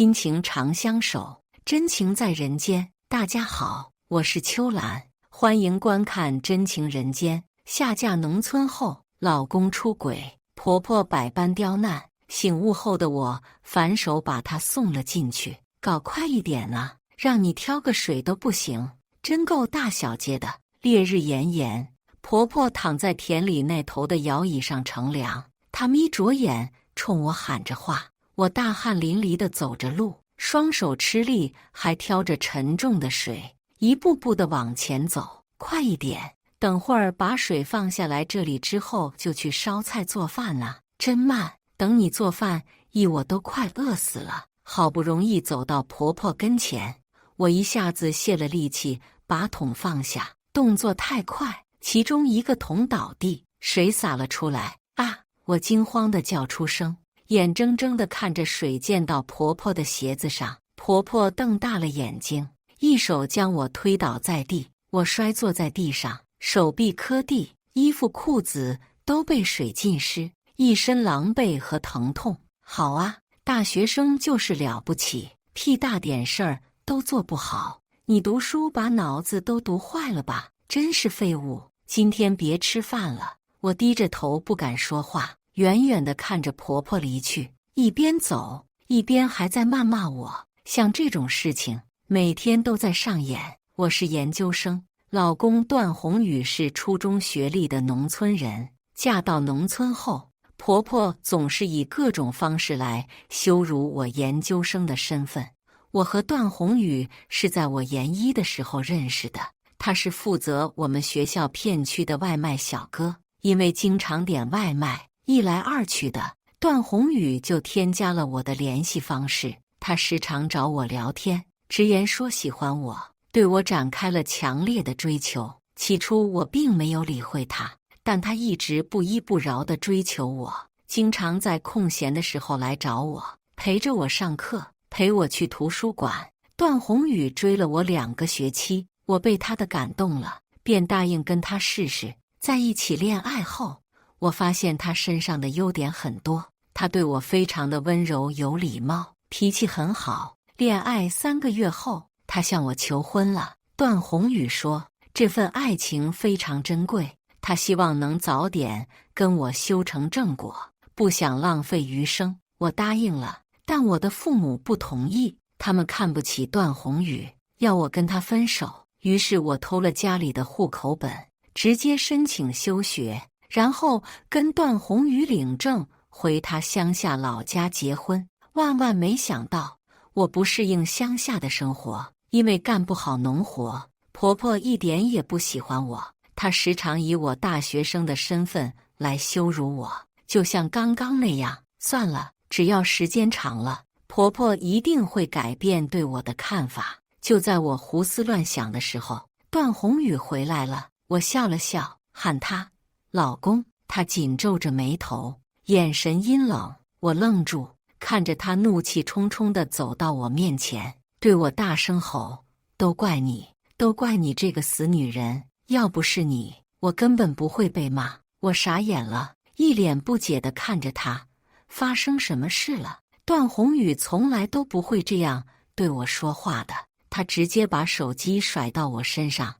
亲情长相守，真情在人间。大家好，我是秋兰，欢迎观看《真情人间》。下嫁农村后，老公出轨，婆婆百般刁难，醒悟后的我反手把她送了进去。搞快一点啊，让你挑个水都不行，真够大小姐的。烈日炎炎，婆婆躺在田里那头的摇椅上乘凉，她眯着眼冲我喊着话。我大汗淋漓地走着路，双手吃力，还挑着沉重的水，一步步地往前走。快一点，等会儿把水放下来这里之后，就去烧菜做饭了。真慢，等你做饭，我都快饿死了。好不容易走到婆婆跟前，我一下子泄了力气，把桶放下，动作太快，其中一个桶倒地，水洒了出来。啊！我惊慌地叫出声，眼睁睁地看着水溅到婆婆的鞋子上。婆婆瞪大了眼睛，一手将我推倒在地，我摔坐在地上，手臂磕地，衣服裤子都被水浸湿，一身狼狈和疼痛。好啊，大学生就是了不起，屁大点事儿都做不好。你读书把脑子都读坏了吧？真是废物！今天别吃饭了。我低着头不敢说话，远远地看着婆婆离去，一边走一边还在谩骂我。像这种事情每天都在上演。我是研究生，老公段宏宇是初中学历的农村人。嫁到农村后，婆婆总是以各种方式来羞辱我研究生的身份。我和段宏宇是在我研一的时候认识的，他是负责我们学校片区的外卖小哥。因为经常点外卖，一来二去的，段宏宇就添加了我的联系方式。他时常找我聊天，直言说喜欢我，对我展开了强烈的追求。起初我并没有理会他，但他一直不依不饶地追求我，经常在空闲的时候来找我，陪着我上课，陪我去图书馆。段宏宇追了我2个学期，我被他的感动了，便答应跟他试试。在一起恋爱后，我发现他身上的优点很多。他对我非常的温柔有礼貌，脾气很好。恋爱3个月后，他向我求婚了。段宏宇说，这份爱情非常珍贵，他希望能早点跟我修成正果，不想浪费余生。我答应了，但我的父母不同意，他们看不起段宏宇，要我跟他分手。于是我偷了家里的户口本，直接申请休学，然后跟段宏宇领证回他乡下老家结婚。万万没想到，我不适应乡下的生活，因为干不好农活，婆婆一点也不喜欢我。她时常以我大学生的身份来羞辱我，就像刚刚那样。算了，只要时间长了，婆婆一定会改变对我的看法。就在我胡思乱想的时候，段宏宇回来了。我笑了笑，喊他老公。他紧皱着眉头，眼神阴冷。我愣住，看着他怒气冲冲地走到我面前，对我大声吼：都怪你，都怪你这个死女人！要不是你，我根本不会被骂。我傻眼了，一脸不解地看着他。发生什么事了？段宏宇从来都不会这样对我说话的。他直接把手机甩到我身上，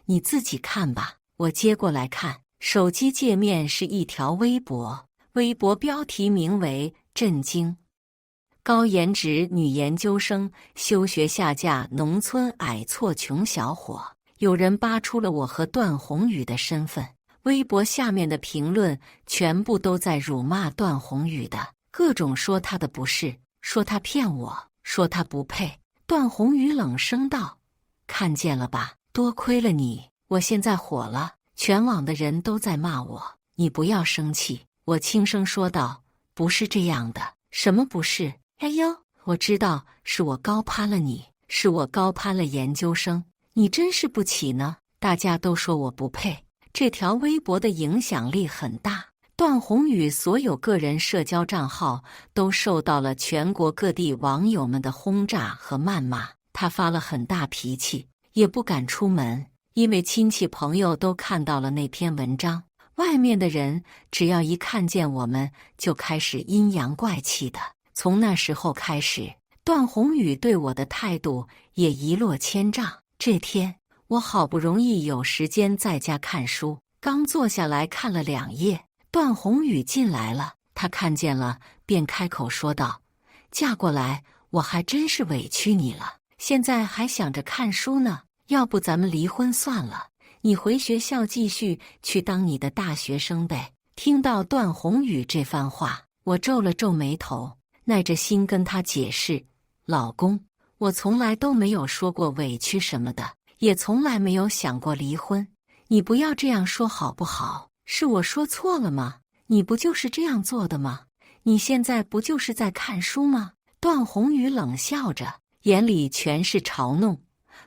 你自己看吧。我接过来看，手机界面是一条微博，微博标题名为“震惊”，高颜值女研究生休学下嫁农村矮矬穷小伙。有人扒出了我和段宏宇的身份，微博下面的评论全部都在辱骂段宏宇的，各种说他的不是，说他骗我，说他不配。段宏宇冷声道：看见了吧，多亏了你，我现在火了，全网的人都在骂我，你不要生气。我轻声说道：不是这样的。什么不是？哎呦，我知道是我高攀了你，是我高攀了研究生，你真是不起呢。大家都说我不配。这条微博的影响力很大，段宏宇所有个人社交账号都受到了全国各地网友们的轰炸和谩骂。他发了很大脾气，也不敢出门，因为亲戚朋友都看到了那篇文章。外面的人只要一看见我们，就开始阴阳怪气的。从那时候开始，段宏宇对我的态度也一落千丈。这天，我好不容易有时间在家看书，刚坐下来看了2页，段宏宇进来了。他看见了，便开口说道：“嫁过来，我还真是委屈你了。现在还想着看书呢，要不咱们离婚算了，你回学校继续去当你的大学生呗。”听到段宏宇这番话，我皱了皱眉头，耐着心跟他解释：“老公，我从来都没有说过委屈什么的，也从来没有想过离婚。你不要这样说好不好？是我说错了吗？你不就是这样做的吗？你现在不就是在看书吗？”段宏宇冷笑着，眼里全是嘲弄：“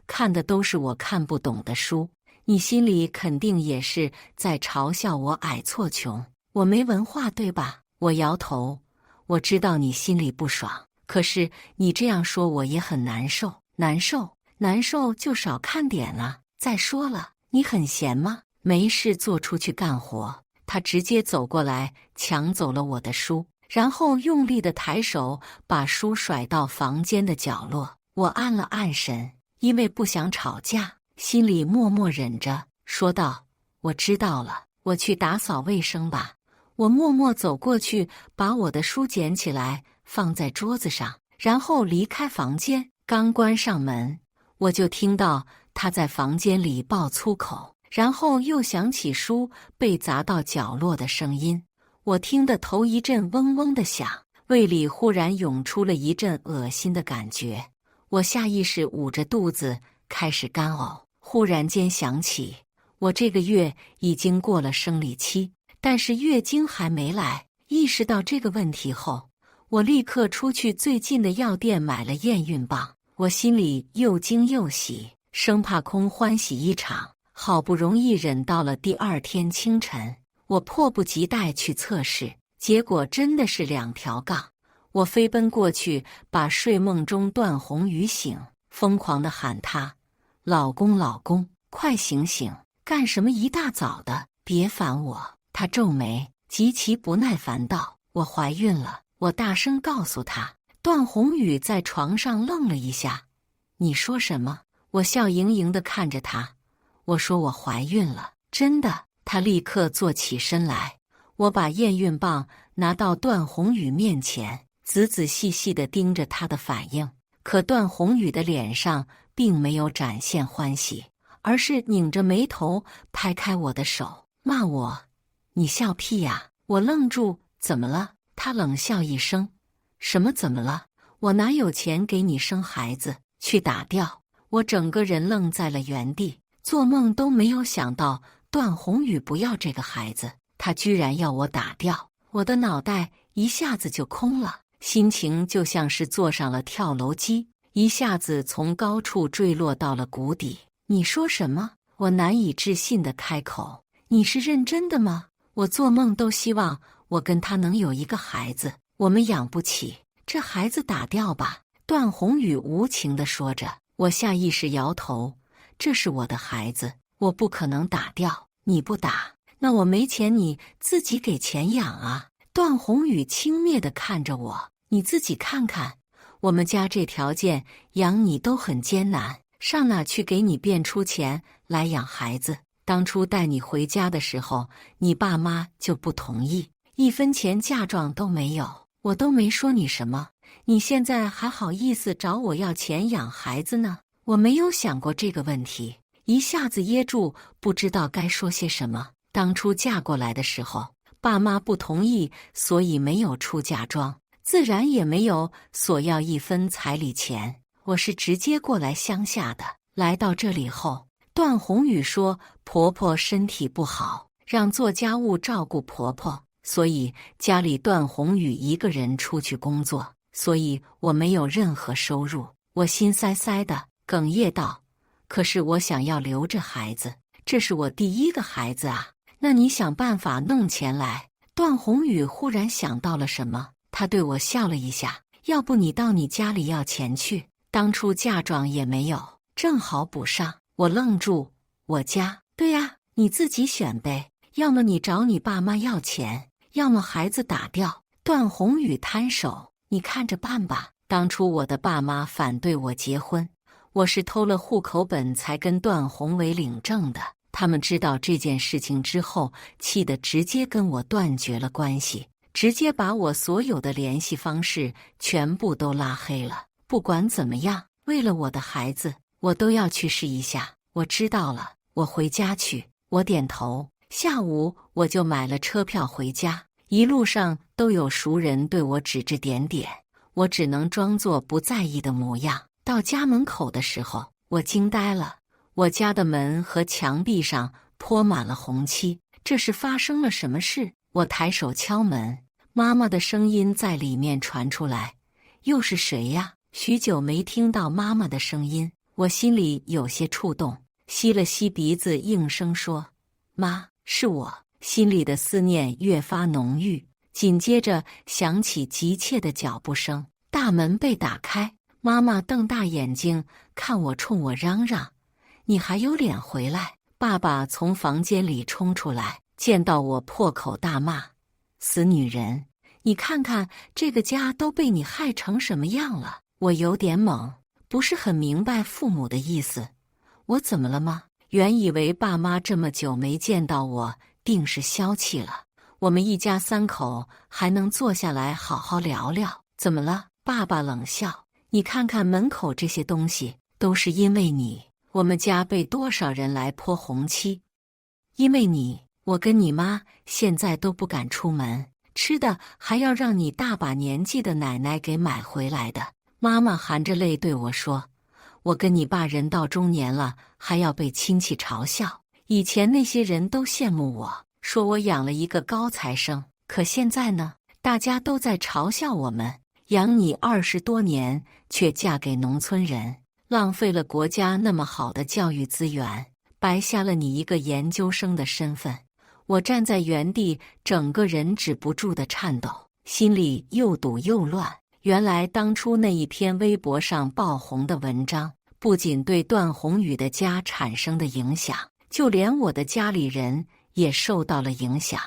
看的都是我看不懂的书，你心里肯定也是在嘲笑我矮矬穷，我没文化，对吧？”我摇头，我知道你心里不爽，可是你这样说我也很难受。难受就少看点啊。再说了，你很闲吗？没事做出去干活。他直接走过来，抢走了我的书，然后用力地抬手把书甩到房间的角落。我按了按神，因为不想吵架，心里默默忍着，说道：“我知道了，我去打扫卫生吧。”我默默走过去，把我的书捡起来放在桌子上，然后离开房间。刚关上门，我就听到他在房间里爆粗口，然后又响起书被砸到角落的声音。我听得头一阵嗡嗡的响，胃里忽然涌出了一阵恶心的感觉。我下意识捂着肚子开始干呕。忽然间想起，我这个月已经过了生理期，但是月经还没来。意识到这个问题后，我立刻出去最近的药店买了验孕棒。我心里又惊又喜，生怕空欢喜一场。好不容易忍到了第2天清晨，我迫不及待去测试，结果真的是2条杠。我飞奔过去，把睡梦中段宏宇醒，疯狂地喊他：“老公，老公，快醒醒！干什么一大早的？别烦我！”他皱眉，极其不耐烦道：“我怀孕了。”我大声告诉他。段宏宇在床上愣了一下：“你说什么？”我笑盈盈地看着他，我说：“我怀孕了，真的。”他立刻坐起身来，我把验孕棒拿到段宏宇面前，仔仔细细地盯着他的反应。可段宏宇的脸上并没有展现欢喜，而是拧着眉头拍开我的手，骂我：“你笑屁呀！”我愣住，怎么了？他冷笑一声：“什么怎么了？我哪有钱给你生孩子？去打掉！”我整个人愣在了原地，做梦都没有想到段宏宇不要这个孩子，他居然要我打掉。我的脑袋一下子就空了，心情就像是坐上了跳楼机，一下子从高处坠落到了谷底。你说什么？我难以置信地开口。你是认真的吗？我做梦都希望我跟他能有一个孩子，我们养不起，这孩子打掉吧。段宏宇无情地说着。我下意识摇头，这是我的孩子，我不可能打掉。你不打，那我没钱，你自己给钱养啊。段宏宇轻蔑地看着我，你自己看看，我们家这条件养你都很艰难，上哪去给你变出钱来养孩子？当初带你回家的时候，你爸妈就不同意，1分钱嫁妆都没有，我都没说你什么，你现在还好意思找我要钱养孩子呢？我没有想过这个问题，一下子噎住，不知道该说些什么。当初嫁过来的时候，爸妈不同意，所以没有出嫁妆，自然也没有索要1分彩礼钱。我是直接过来乡下的。来到这里后，段宏宇说婆婆身体不好，让做家务照顾婆婆，所以家里段宏宇一个人出去工作，所以我没有任何收入。我心塞塞的，哽咽道：“可是我想要留着孩子，这是我第1个孩子啊！那你想办法弄钱来。”段宏宇忽然想到了什么，他对我笑了一下：“要不你到你家里要钱去，当初嫁妆也没有，正好补上。”我愣住：“我家？对呀，你自己选呗，要么你找你爸妈要钱，要么孩子打掉。”段宏宇摊手：“你看着办吧。”当初我的爸妈反对我结婚，我是偷了户口本才跟段宏伟领证的。他们知道这件事情之后，气得直接跟我断绝了关系，直接把我所有的联系方式全部都拉黑了。不管怎么样，为了我的孩子，我都要去试一下。我知道了，我回家去。我点头。下午我就买了车票回家，一路上都有熟人对我指指点点，我只能装作不在意的模样。到家门口的时候，我惊呆了。我家的门和墙壁上泼满了红漆，这是发生了什么事？我抬手敲门，妈妈的声音在里面传出来：“又是谁呀？”许久没听到妈妈的声音，我心里有些触动，吸了吸鼻子，应声说：“妈，是我。”心里的思念越发浓郁。紧接着响起急切的脚步声，大门被打开，妈妈瞪大眼睛看我，冲我嚷嚷：“你还有脸回来？”爸爸从房间里冲出来，见到我破口大骂：“死女人！你看看这个家都被你害成什么样了！”我有点懵，不是很明白父母的意思。我怎么了吗？原以为爸妈这么久没见到我，定是消气了，我们一家三口还能坐下来好好聊聊。怎么了？爸爸冷笑：“你看看门口这些东西，都是因为你。我们家被多少人来泼红漆，因为你，我跟你妈现在都不敢出门，吃的还要让你大把年纪的奶奶给买回来的。”妈妈含着泪对我说：“我跟你爸人到中年了，还要被亲戚嘲笑。以前那些人都羡慕我，说我养了一个高材生，可现在呢，大家都在嘲笑我们，养你20多年，却嫁给农村人，浪费了国家那么好的教育资源，白瞎了你一个研究生的身份。”我站在原地，整个人止不住的颤抖，心里又堵又乱。原来当初那一篇微博上爆红的文章，不仅对段宏宇的家产生的影响，就连我的家里人也受到了影响。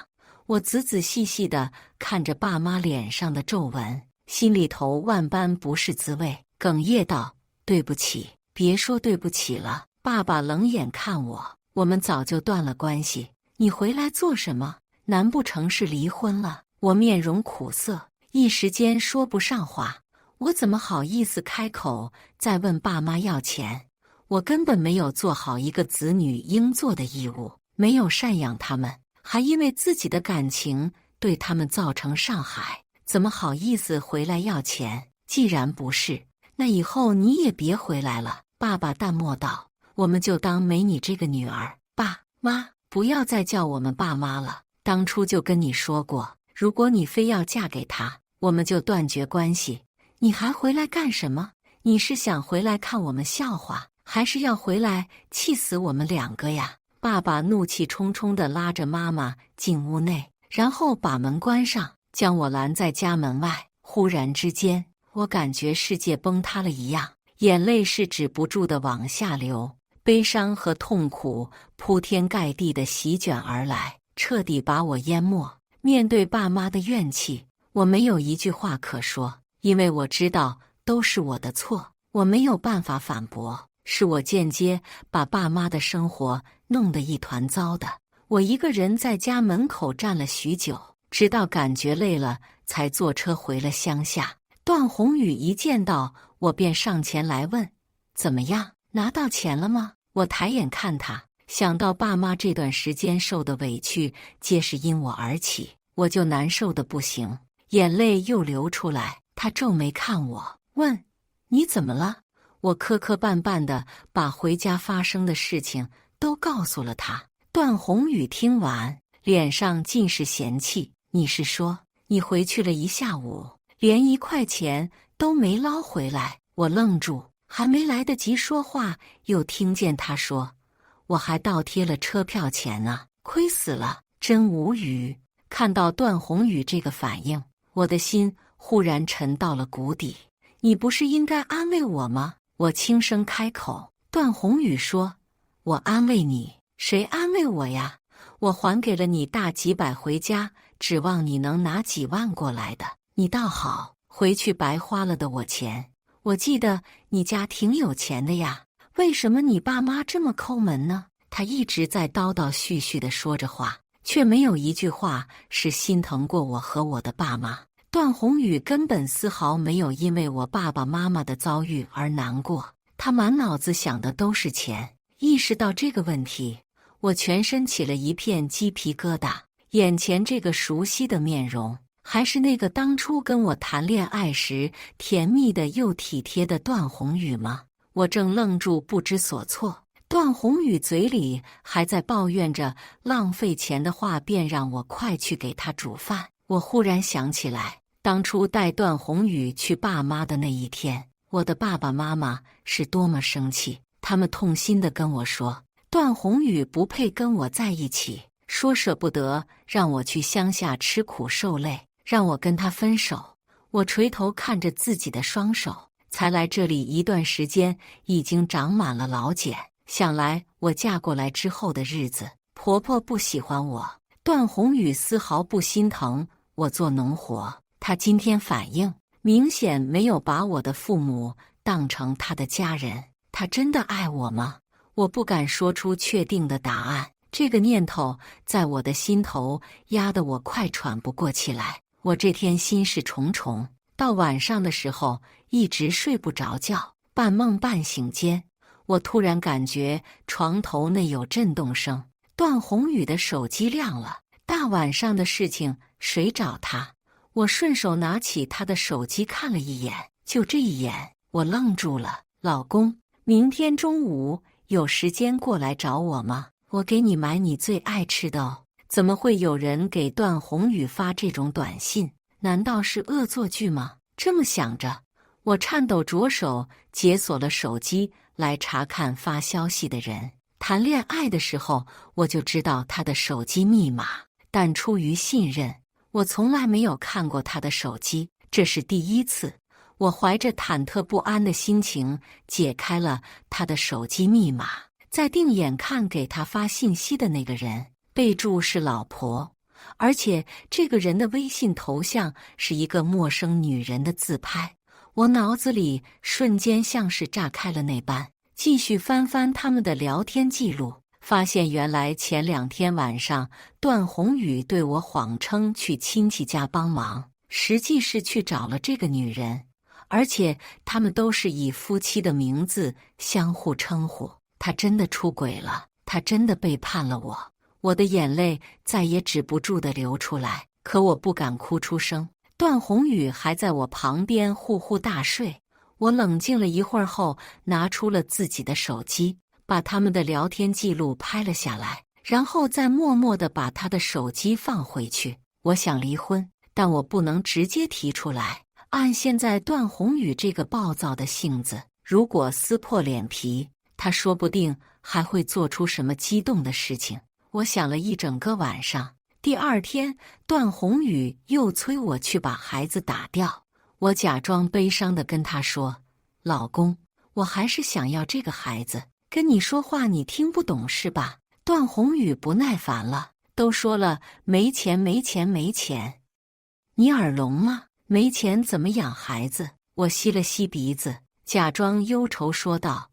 我仔仔细细地看着爸妈脸上的皱纹，心里头万般不是滋味，哽咽道：“对不起。”“别说对不起了。”爸爸冷眼看我：“我们早就断了关系，你回来做什么？难不成是离婚了？”我面容苦涩，一时间说不上话。我怎么好意思开口再问爸妈要钱？我根本没有做好一个子女应做的义务，没有赡养他们，还因为自己的感情对他们造成伤害，怎么好意思回来要钱？既然不是，那以后你也别回来了。爸爸淡漠道：“我们就当没你这个女儿。”爸妈，不要再叫我们爸妈了。当初就跟你说过，如果你非要嫁给他，我们就断绝关系。你还回来干什么？你是想回来看我们笑话，还是要回来气死我们两个呀？爸爸怒气冲冲地拉着妈妈进屋内，然后把门关上，将我拦在家门外。忽然之间，我感觉世界崩塌了一样，眼泪是止不住地往下流，悲伤和痛苦铺天盖地地席卷而来，彻底把我淹没。面对爸妈的怨气，我没有一句话可说，因为我知道都是我的错，我没有办法反驳，是我间接把爸妈的生活弄得一团糟的。我一个人在家门口站了许久，直到感觉累了，才坐车回了乡下。段宏宇一见到我便上前来问：“怎么样，拿到钱了吗？”我抬眼看他，想到爸妈这段时间受的委屈皆是因我而起，我就难受的不行，眼泪又流出来。他皱眉看我，问：“你怎么了？”我磕磕绊绊地把回家发生的事情都告诉了他。段宏宇听完，脸上尽是嫌弃：“你是说你回去了一下午，连1块钱都没捞回来？”我愣住，还没来得及说话，又听见他说：“我还倒贴了车票钱呢，亏死了。”真无语。看到段宏宇这个反应，我的心忽然沉到了谷底。你不是应该安慰我吗？我轻声开口。段宏宇说：“我安慰你？谁安慰我呀？我还给了你大几百回家，指望你能拿几万过来的。你倒好，回去白花了的我钱。我记得你家挺有钱的呀，为什么你爸妈这么抠门呢？他一直在叨叨絮絮地说着话，却没有一句话是心疼过我和我的爸妈。段宏宇根本丝毫没有因为我爸爸妈妈的遭遇而难过，他满脑子想的都是钱。意识到这个问题，我全身起了一片鸡皮疙瘩。眼前这个熟悉的面容，还是那个当初跟我谈恋爱时甜蜜的又体贴的段宏宇吗？我正愣住不知所措，段宏宇嘴里还在抱怨着浪费钱的话，便让我快去给他煮饭。我忽然想起来，当初带段宏宇去爸妈的那一天，我的爸爸妈妈是多么生气。他们痛心地跟我说，段宏宇不配跟我在一起，说舍不得让我去乡下吃苦受累，让我跟他分手。我垂头看着自己的双手，才来这里一段时间，已经长满了老茧。想来我嫁过来之后的日子，婆婆不喜欢我，段宏宇丝毫不心疼我做农活。他今天反应明显没有把我的父母当成他的家人。他真的爱我吗？我不敢说出确定的答案。这个念头在我的心头压得我快喘不过气来。我这天心事重重，到晚上的时候一直睡不着觉，半梦半醒间，我突然感觉床头内有震动声。段宏宇的手机亮了，大晚上的事情谁找他？我顺手拿起他的手机看了一眼，就这一眼，我愣住了。老公，明天中午有时间过来找我吗？我给你买你最爱吃的哦。怎么会有人给段宏宇发这种短信？难道是恶作剧吗？这么想着，我颤抖着手解锁了手机来查看发消息的人。谈恋爱的时候我就知道他的手机密码，但出于信任，我从来没有看过他的手机，这是第一次。我怀着忐忑不安的心情解开了他的手机密码，再定眼看给他发信息的那个人，备注是老婆，而且这个人的微信头像是一个陌生女人的自拍。我脑子里瞬间像是炸开了那般，继续翻翻他们的聊天记录，发现原来前2天晚上段宏宇对我谎称去亲戚家帮忙，实际是去找了这个女人，而且他们都是以夫妻的名字相互称呼。他真的出轨了，他真的背叛了我。我的眼泪再也止不住地流出来，可我不敢哭出声。段宏宇还在我旁边呼呼大睡。我冷静了一会儿后，拿出了自己的手机，把他们的聊天记录拍了下来，然后再默默地把他的手机放回去。我想离婚，但我不能直接提出来。按现在段宏宇这个暴躁的性子，如果撕破脸皮，他说不定还会做出什么激动的事情。我想了一整个晚上。第2天，段宏宇又催我去把孩子打掉。我假装悲伤地跟他说：“老公，我还是想要这个孩子。跟你说话你听不懂是吧？”段宏宇不耐烦了，都说了没钱没钱没钱，你耳聋吗？没钱怎么养孩子？我吸了吸鼻子，假装忧愁说道：“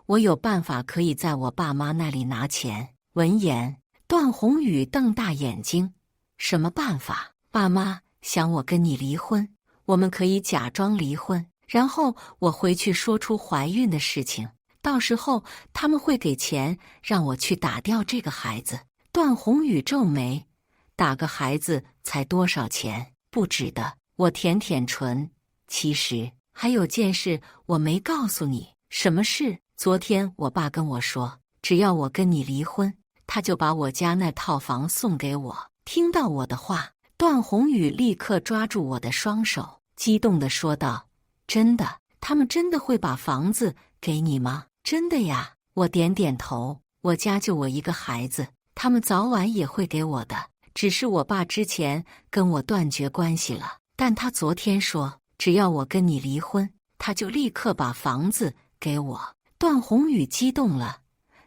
我有办法可以在我爸妈那里拿钱。”闻言，段宏宇瞪大眼睛：“什么办法？爸妈想我跟你离婚？我们可以假装离婚，然后我回去说出怀孕的事情，到时候他们会给钱让我去打掉这个孩子。”段宏宇皱眉：“打个孩子才多少钱？不止的。”我舔舔唇：“其实还有件事我没告诉你。”“什么事？”“昨天我爸跟我说，只要我跟你离婚，他就把我家那套房送给我。”听到我的话，段宏宇立刻抓住我的双手，激动地说道：“真的？他们真的会把房子给你吗？”“真的呀。”我点点头。我家就我一个孩子，他们早晚也会给我的。只是我爸之前跟我断绝关系了，但他昨天说，只要我跟你离婚，他就立刻把房子给我。段宏宇激动了：“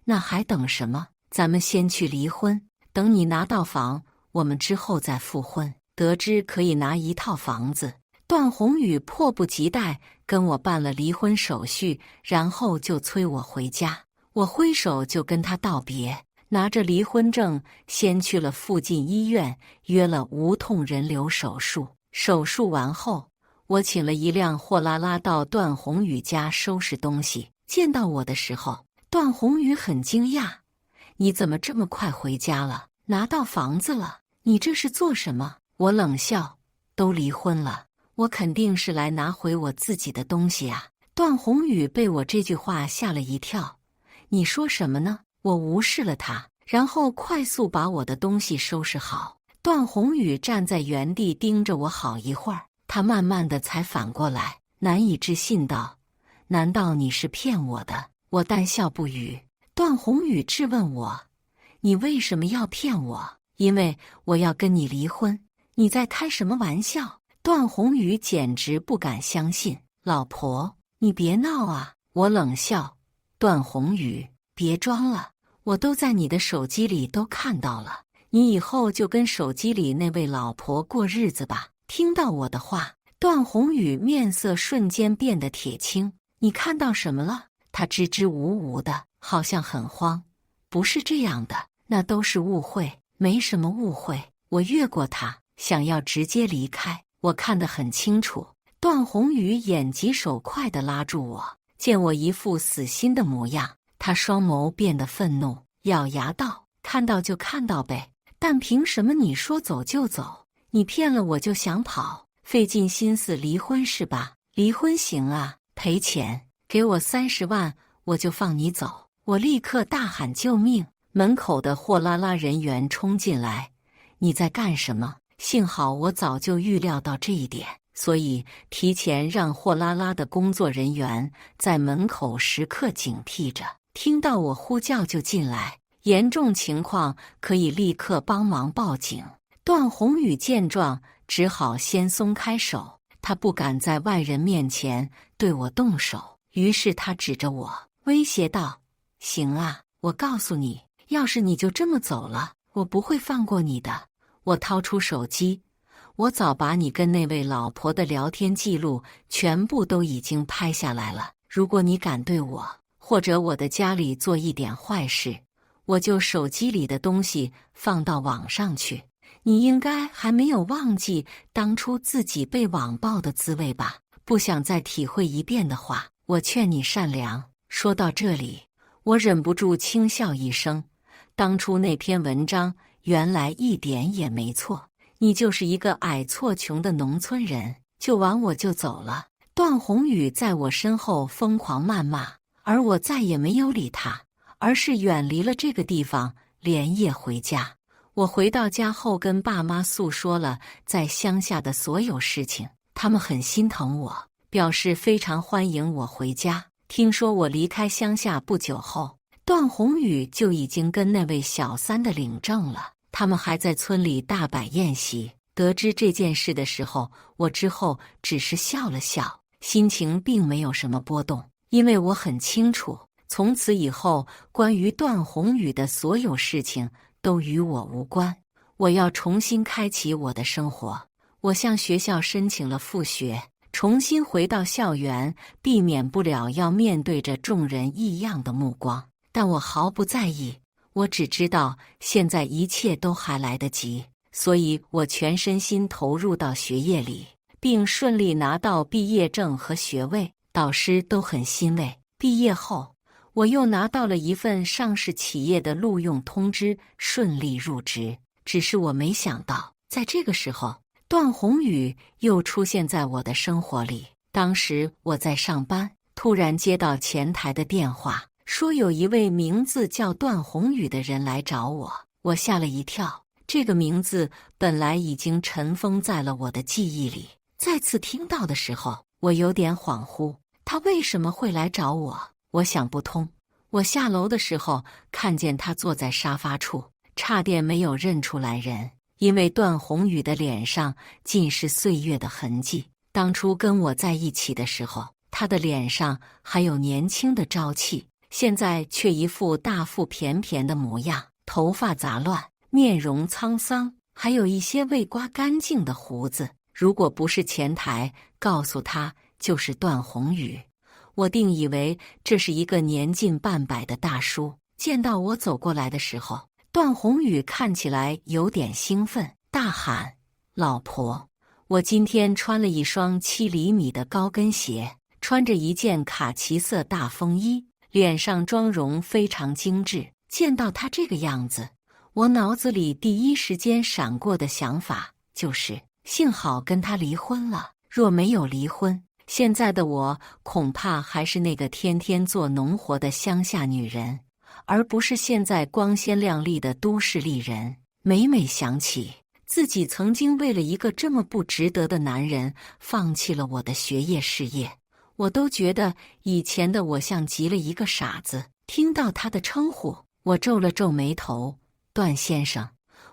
那还等什么？咱们先去离婚，等你拿到房，我们之后再复婚。”得知可以拿1套房子，段宏宇迫不及待跟我办了离婚手续，然后就催我回家。我挥手就跟他道别，拿着离婚证先去了附近医院，约了无痛人流手术。手术完后，我请了一辆货拉拉到段宏宇家收拾东西。见到我的时候，段宏宇很惊讶：“你怎么这么快回家了？拿到房子了？你这是做什么？”我冷笑：“都离婚了，我肯定是来拿回我自己的东西啊。”段宏宇被我这句话吓了一跳：“你说什么呢？”我无视了他，然后快速把我的东西收拾好。段宏宇站在原地盯着我好一会儿，他慢慢的才反过来，难以置信道：“难道你是骗我的？”我淡笑不语。段宏宇质问我：“你为什么要骗我？”“因为我要跟你离婚。”“你在开什么玩笑？”段宏宇简直不敢相信。“老婆，你别闹啊！”我冷笑。“段宏宇，别装了，我都在你的手机里都看到了，你以后就跟手机里那位老婆过日子吧。”听到我的话，段宏宇面色瞬间变得铁青。“你看到什么了？”他支支吾吾的，好像很慌。“不是这样的，那都是误会，没什么误会。”我越过他，想要直接离开。我看得很清楚，段宏宇眼疾手快地拉住我，见我一副死心的模样，他双眸变得愤怒，咬牙道：“看到就看到呗，但凭什么你说走就走？你骗了我就想跑，费尽心思离婚是吧？离婚行啊，赔钱，给我30万，我就放你走。”我立刻大喊救命！门口的货拉拉人员冲进来：“你在干什么？”幸好我早就预料到这一点，所以提前让货拉拉的工作人员在门口时刻警惕着，听到我呼叫就进来，严重情况可以立刻帮忙报警。段宏宇见状，只好先松开手，他不敢在外人面前对我动手，于是他指着我威胁道：“行啊，我告诉你，要是你就这么走了，我不会放过你的。”我掏出手机，我早把你跟那位老婆的聊天记录全部都已经拍下来了。如果你敢对我或者我的家里做一点坏事，我就手机里的东西放到网上去。你应该还没有忘记当初自己被网暴的滋味吧？不想再体会一遍的话，我劝你善良。说到这里，我忍不住轻笑一声。当初那篇文章原来一点也没错，你就是一个矮矬穷的农村人，就完我就走了。段宏宇在我身后疯狂谩骂，而我再也没有理他，而是远离了这个地方，连夜回家。我回到家后跟爸妈诉说了在乡下的所有事情，他们很心疼我，表示非常欢迎我回家。听说我离开乡下不久后，段宏宇就已经跟那位小三的领证了，他们还在村里大摆宴席。得知这件事的时候，我之后只是笑了笑，心情并没有什么波动，因为我很清楚，从此以后关于段宏宇的所有事情都与我无关。我要重新开启我的生活，我向学校申请了复学，重新回到校园，避免不了要面对着众人异样的目光。但我毫不在意，我只知道现在一切都还来得及，所以我全身心投入到学业里，并顺利拿到毕业证和学位，导师都很欣慰。毕业后，我又拿到了一份上市企业的录用通知，顺利入职。只是我没想到，在这个时候，段宏宇又出现在我的生活里。当时我在上班，突然接到前台的电话，说有一位名字叫段宏宇的人来找我。我吓了一跳，这个名字本来已经尘封在了我的记忆里，再次听到的时候，我有点恍惚。他为什么会来找我？我想不通。我下楼的时候看见他坐在沙发处，差点没有认出来人，因为段宏宇的脸上尽是岁月的痕迹。当初跟我在一起的时候，他的脸上还有年轻的朝气，现在却一副大腹便便的模样，头发杂乱，面容沧桑，还有一些未刮干净的胡子。如果不是前台告诉他就是段宏宇，我定以为这是一个年近半百的大叔。见到我走过来的时候，段宏宇看起来有点兴奋，大喊：老婆，我今天穿了一双7厘米的高跟鞋，穿着一件卡其色大风衣，脸上妆容非常精致。见到他这个样子，我脑子里第一时间闪过的想法就是，幸好跟他离婚了。若没有离婚，现在的我恐怕还是那个天天做农活的乡下女人，而不是现在光鲜亮丽的都市丽人。每每想起自己曾经为了一个这么不值得的男人放弃了我的学业事业，我都觉得以前的我像极了一个傻子。听到他的称呼，我皱了皱眉头：段先生，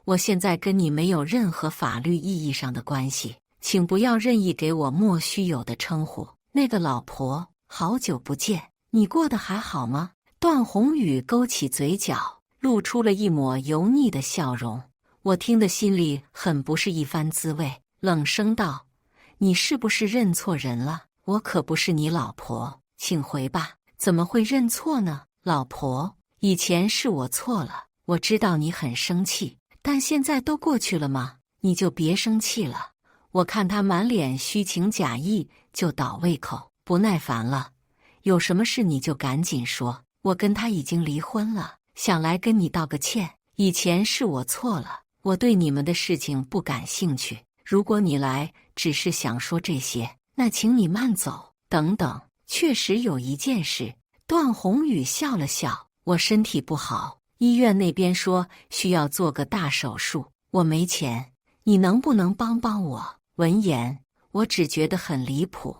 我现在跟你没有任何法律意义上的关系，请不要任意给我莫须有的称呼。那个老婆，好久不见，你过得还好吗？段宏宇勾起嘴角，露出了一抹油腻的笑容。我听得心里很不是一番滋味，冷声道：你是不是认错人了？我可不是你老婆，请回吧。怎么会认错呢？老婆，以前是我错了，我知道你很生气，但现在都过去了吗？你就别生气了。我看他满脸虚情假意，就倒胃口，不耐烦了。有什么事你就赶紧说，我跟他已经离婚了，想来跟你道个歉。以前是我错了，我对你们的事情不感兴趣。如果你来只是想说这些，那请你慢走。等等，确实有一件事。段宏宇笑了笑：我身体不好，医院那边说需要做个大手术，我没钱，你能不能帮帮我？闻言，我只觉得很离谱，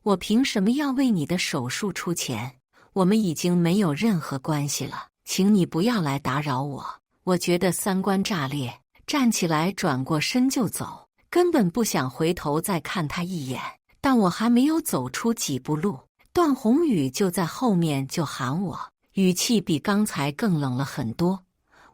我凭什么要为你的手术出钱？我们已经没有任何关系了，请你不要来打扰我。我觉得三观炸裂，站起来转过身就走，根本不想回头再看他一眼。但我还没有走出几步路，段宏宇就在后面就喊我，语气比刚才更冷了很多：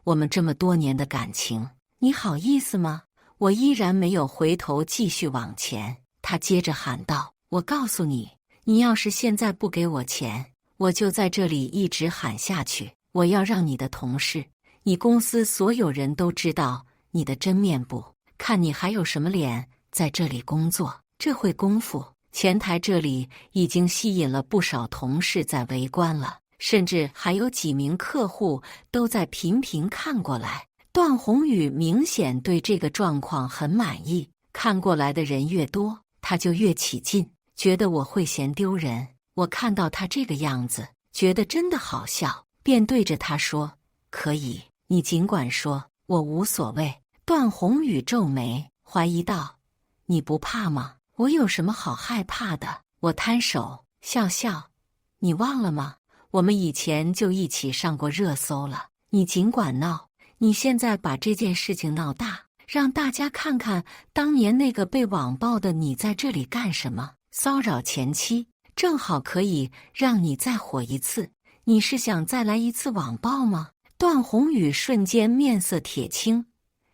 我们这么多年的感情，你好意思吗？我依然没有回头继续往前。他接着喊道：我告诉你，你要是现在不给我钱，我就在这里一直喊下去。我要让你的同事、你公司所有人都知道你的真面目，看你还有什么脸在这里工作。这会功夫，前台这里已经吸引了不少同事在围观了，甚至还有几名客户都在频频看过来。段宏宇明显对这个状况很满意，看过来的人越多，他就越起劲，觉得我会嫌丢人。我看到他这个样子，觉得真的好笑，便对着他说：可以，你尽管说，我无所谓。段宏宇皱眉，怀疑道：你不怕吗？我有什么好害怕的？我摊手笑笑：你忘了吗？我们以前就一起上过热搜了。你尽管闹，你现在把这件事情闹大，让大家看看当年那个被网暴的你在这里干什么？骚扰前妻，正好可以让你再火一次。你是想再来一次网暴吗？段宏宇瞬间面色铁青：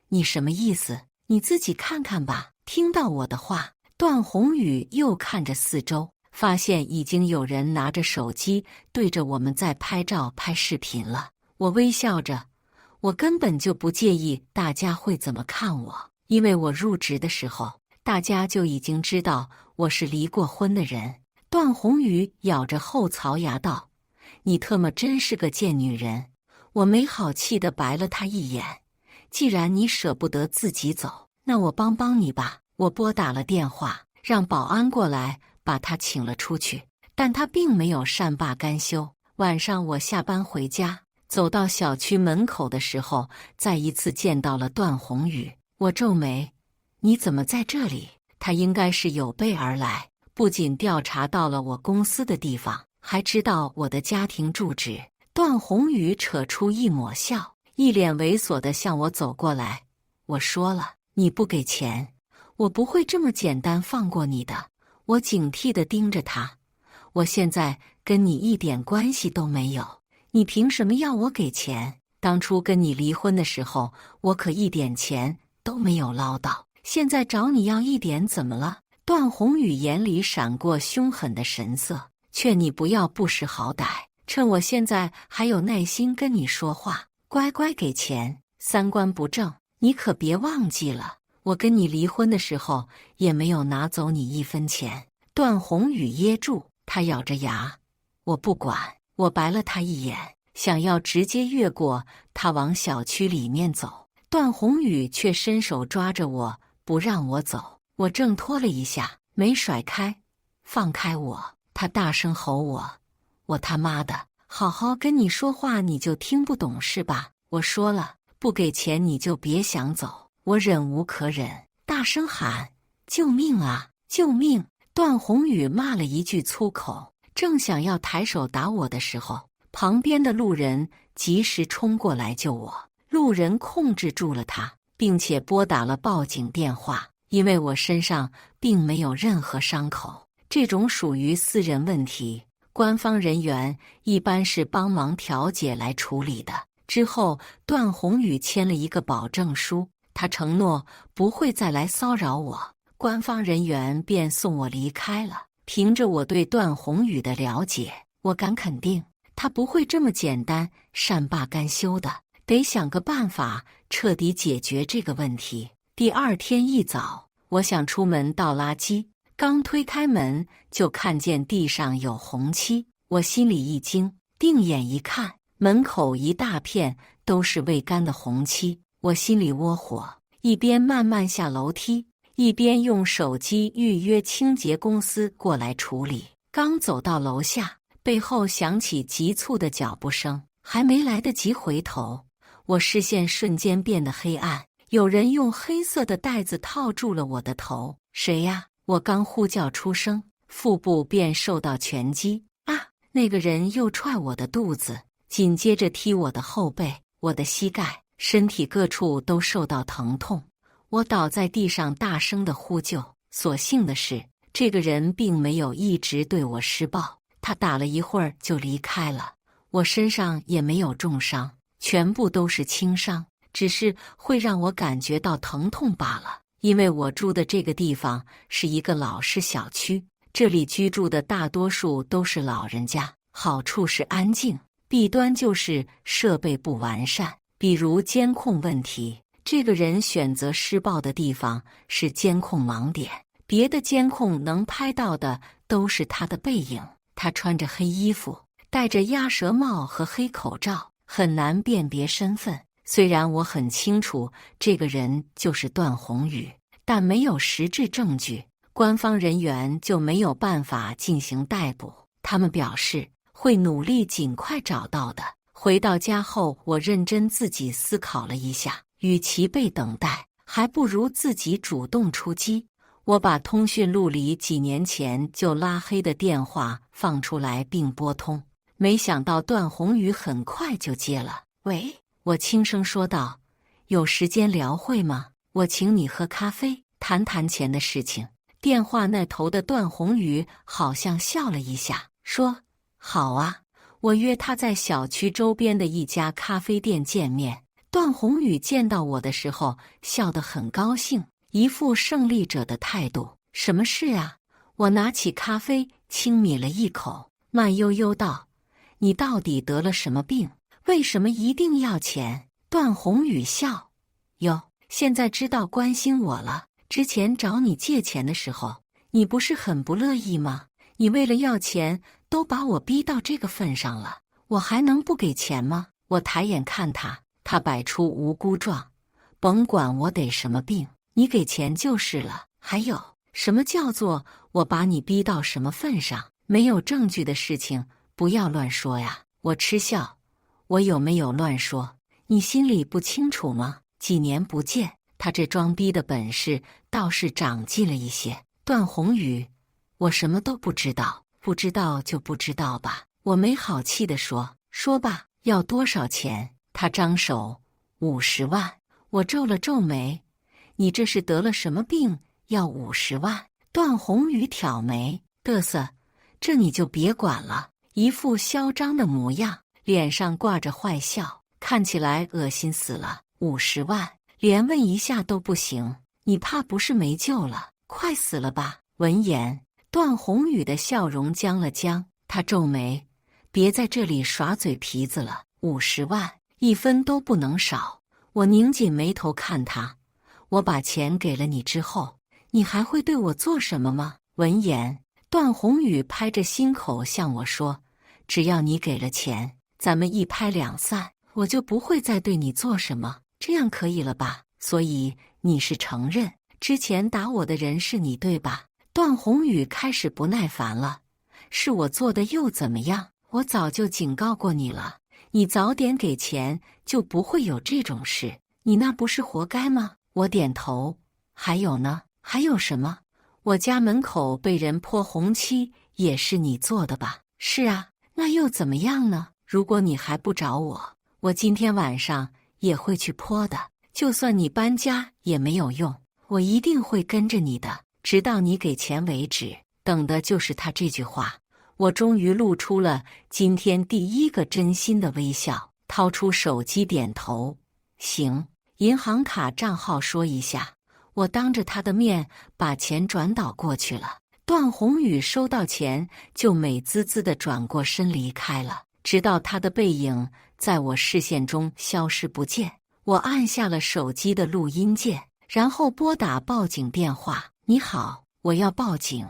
你什么意思？你自己看看吧。听到我的话，段宏宇又看着四周，发现已经有人拿着手机对着我们在拍照拍视频了。我微笑着，我根本就不介意大家会怎么看我，因为我入职的时候，大家就已经知道我是离过婚的人。段宏宇咬着后槽牙道：你特么真是个贱女人！我没好气地白了他一眼：既然你舍不得自己走，那我帮帮你吧。我拨打了电话，让保安过来把他请了出去，但他并没有善罢甘休。晚上我下班回家，走到小区门口的时候，再一次见到了段宏宇。我皱眉：你怎么在这里？他应该是有备而来，不仅调查到了我公司的地方，还知道我的家庭住址。段宏宇扯出一抹笑，一脸猥琐地向我走过来。我说了，你不给钱，我不会这么简单放过你的。我警惕地盯着他：我现在跟你一点关系都没有，你凭什么要我给钱？当初跟你离婚的时候，我可一点钱都没有捞到，现在找你要一点怎么了？段宏宇眼里闪过凶狠的神色，劝你不要不识好歹，趁我现在还有耐心跟你说话，乖乖给钱。三观不正，你可别忘记了，我跟你离婚的时候也没有拿走你1分钱。段宏宇噎住，他咬着牙，我不管。我白了他一眼，想要直接越过他往小区里面走，段宏宇却伸手抓着我，不让我走。我挣脱了一下，没甩开，放开我！他大声吼我，我他妈的，好好跟你说话你就听不懂是吧？我说了，不给钱你就别想走。我忍无可忍，大声喊，救命啊！救命！段宏宇骂了一句粗口，正想要抬手打我的时候，旁边的路人及时冲过来救我。路人控制住了他，并且拨打了报警电话。因为我身上并没有任何伤口，这种属于私人问题，官方人员一般是帮忙调解来处理的。之后，段宏宇签了一个保证书，他承诺不会再来骚扰我，官方人员便送我离开了。凭着我对段宏宇的了解，我敢肯定，他不会这么简单善罢甘休的，得想个办法彻底解决这个问题。第二天一早，我想出门倒垃圾，刚推开门就看见地上有红漆，我心里一惊，定眼一看，门口一大片都是未干的红漆，我心里窝火，一边慢慢下楼梯，一边用手机预约清洁公司过来处理。刚走到楼下，背后响起急促的脚步声，还没来得及回头，我视线瞬间变得黑暗。有人用黑色的带子套住了我的头。谁呀？我刚呼叫出声，腹部便受到拳击。啊！那个人又踹我的肚子，紧接着踢我的后背、我的膝盖，身体各处都受到疼痛。我倒在地上大声的呼救。所幸的是，这个人并没有一直对我施暴，他打了一会儿就离开了。我身上也没有重伤，全部都是轻伤。只是会让我感觉到疼痛罢了。因为我住的这个地方是一个老式小区，这里居住的大多数都是老人家，好处是安静，弊端就是设备不完善，比如监控问题。这个人选择施暴的地方是监控盲点，别的监控能拍到的都是他的背影。他穿着黑衣服，戴着鸭舌帽和黑口罩，很难辨别身份。虽然我很清楚这个人就是段宏宇，但没有实质证据，官方人员就没有办法进行逮捕。他们表示会努力尽快找到的。回到家后，我认真自己思考了一下，与其被等待，还不如自己主动出击。我把通讯录里几年前就拉黑的电话放出来并拨通，没想到段宏宇很快就接了。喂？我轻声说道，有时间聊会吗？我请你喝咖啡，谈谈钱的事情。电话那头的段宏宇好像笑了一下，说，好啊，我约他在小区周边的一家咖啡店见面。段宏宇见到我的时候笑得很高兴，一副胜利者的态度。什么事啊？我拿起咖啡轻抿了一口，慢悠悠道，你到底得了什么病？为什么一定要钱？段宏宇笑，哟，现在知道关心我了。之前找你借钱的时候，你不是很不乐意吗？你为了要钱，都把我逼到这个份上了，我还能不给钱吗？我抬眼看他，他摆出无辜状，甭管我得什么病，你给钱就是了。还有，什么叫做我把你逼到什么份上？没有证据的事情不要乱说呀。我嗤笑，我有没有乱说？你心里不清楚吗？几年不见，他这装逼的本事倒是长进了一些。段宏宇，我什么都不知道，不知道就不知道吧。我没好气地说，说吧，要多少钱？他张手，50万。我皱了皱眉，你这是得了什么病？要50万？段宏宇挑眉，嘚瑟，这你就别管了，一副嚣张的模样，脸上挂着坏笑，看起来恶心死了。50万，连问一下都不行？你怕不是没救了，快死了吧？”闻言，段宏宇的笑容僵了僵，他皱眉：“别在这里耍嘴皮子了，50万，1分都不能少。”我拧紧眉头看他：“我把钱给了你之后，你还会对我做什么吗？”闻言，段宏宇拍着心口向我说：“只要你给了钱，咱们一拍两散，我就不会再对你做什么，这样可以了吧？所以你是承认之前打我的人是你，对吧？”段宏宇开始不耐烦了：“是我做的又怎么样？我早就警告过你了，你早点给钱就不会有这种事，你那不是活该吗？”我点头：“还有呢？还有什么？我家门口被人泼红漆也是你做的吧？”“是啊，那又怎么样呢？如果你还不找我，我今天晚上也会去泼的。就算你搬家也没有用，我一定会跟着你的，直到你给钱为止。”等的就是他这句话，我终于露出了今天第一个真心的微笑，掏出手机点头：“行，银行卡账号说一下。”我当着他的面把钱转导过去了。段宏宇收到钱就美滋滋地转过身离开了，直到他的背影在我视线中消失不见。我按下了手机的录音键，然后拨打报警电话：“你好，我要报警。”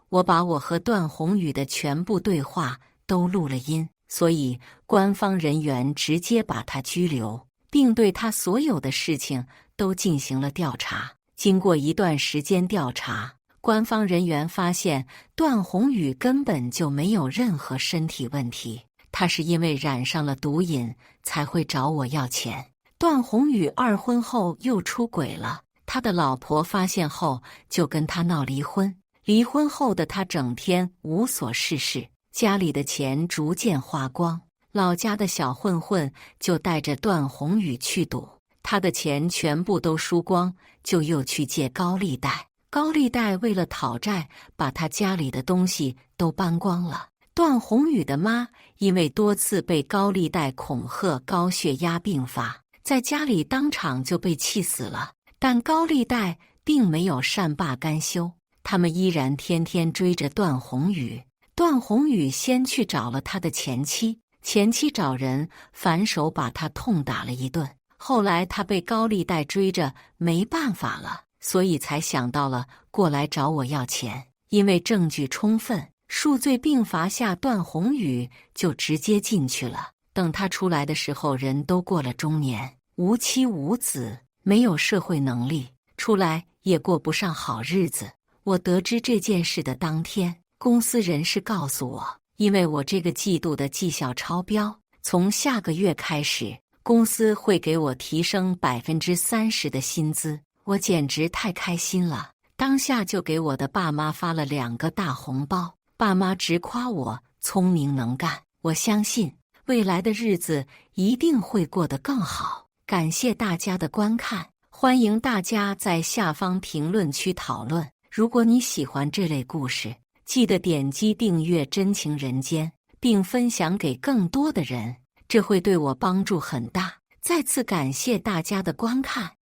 我把我和段宏宇的全部对话都录了音，所以官方人员直接把他拘留，并对他所有的事情都进行了调查。经过一段时间调查，官方人员发现段宏宇根本就没有任何身体问题，他是因为染上了毒瘾才会找我要钱。段宏宇2婚后又出轨了，他的老婆发现后就跟他闹离婚。离婚后的他整天无所事事，家里的钱逐渐花光，老家的小混混就带着段宏宇去赌，他的钱全部都输光，就又去借高利贷。高利贷为了讨债，把他家里的东西都搬光了。段宏宇的妈因为多次被高利贷恐吓，高血压病发，在家里当场就被气死了。但高利贷并没有善罢甘休，他们依然天天追着段宏宇。段宏宇先去找了他的前妻，前妻找人反手把他痛打了一顿。后来他被高利贷追着没办法了，所以才想到了过来找我要钱。因为证据充分，数罪并罚下，段宏宇就直接进去了。等他出来的时候，人都过了中年，无妻无子，没有社会能力，出来也过不上好日子。我得知这件事的当天，公司人事告诉我，因为我这个季度的绩效超标，从下个月开始，公司会给我提升30%的薪资。我简直太开心了，当下就给我的爸妈发了2个大红包，爸妈直夸我聪明能干。我相信未来的日子一定会过得更好。感谢大家的观看，欢迎大家在下方评论区讨论。如果你喜欢这类故事，记得点击订阅真情人间，并分享给更多的人，这会对我帮助很大。再次感谢大家的观看。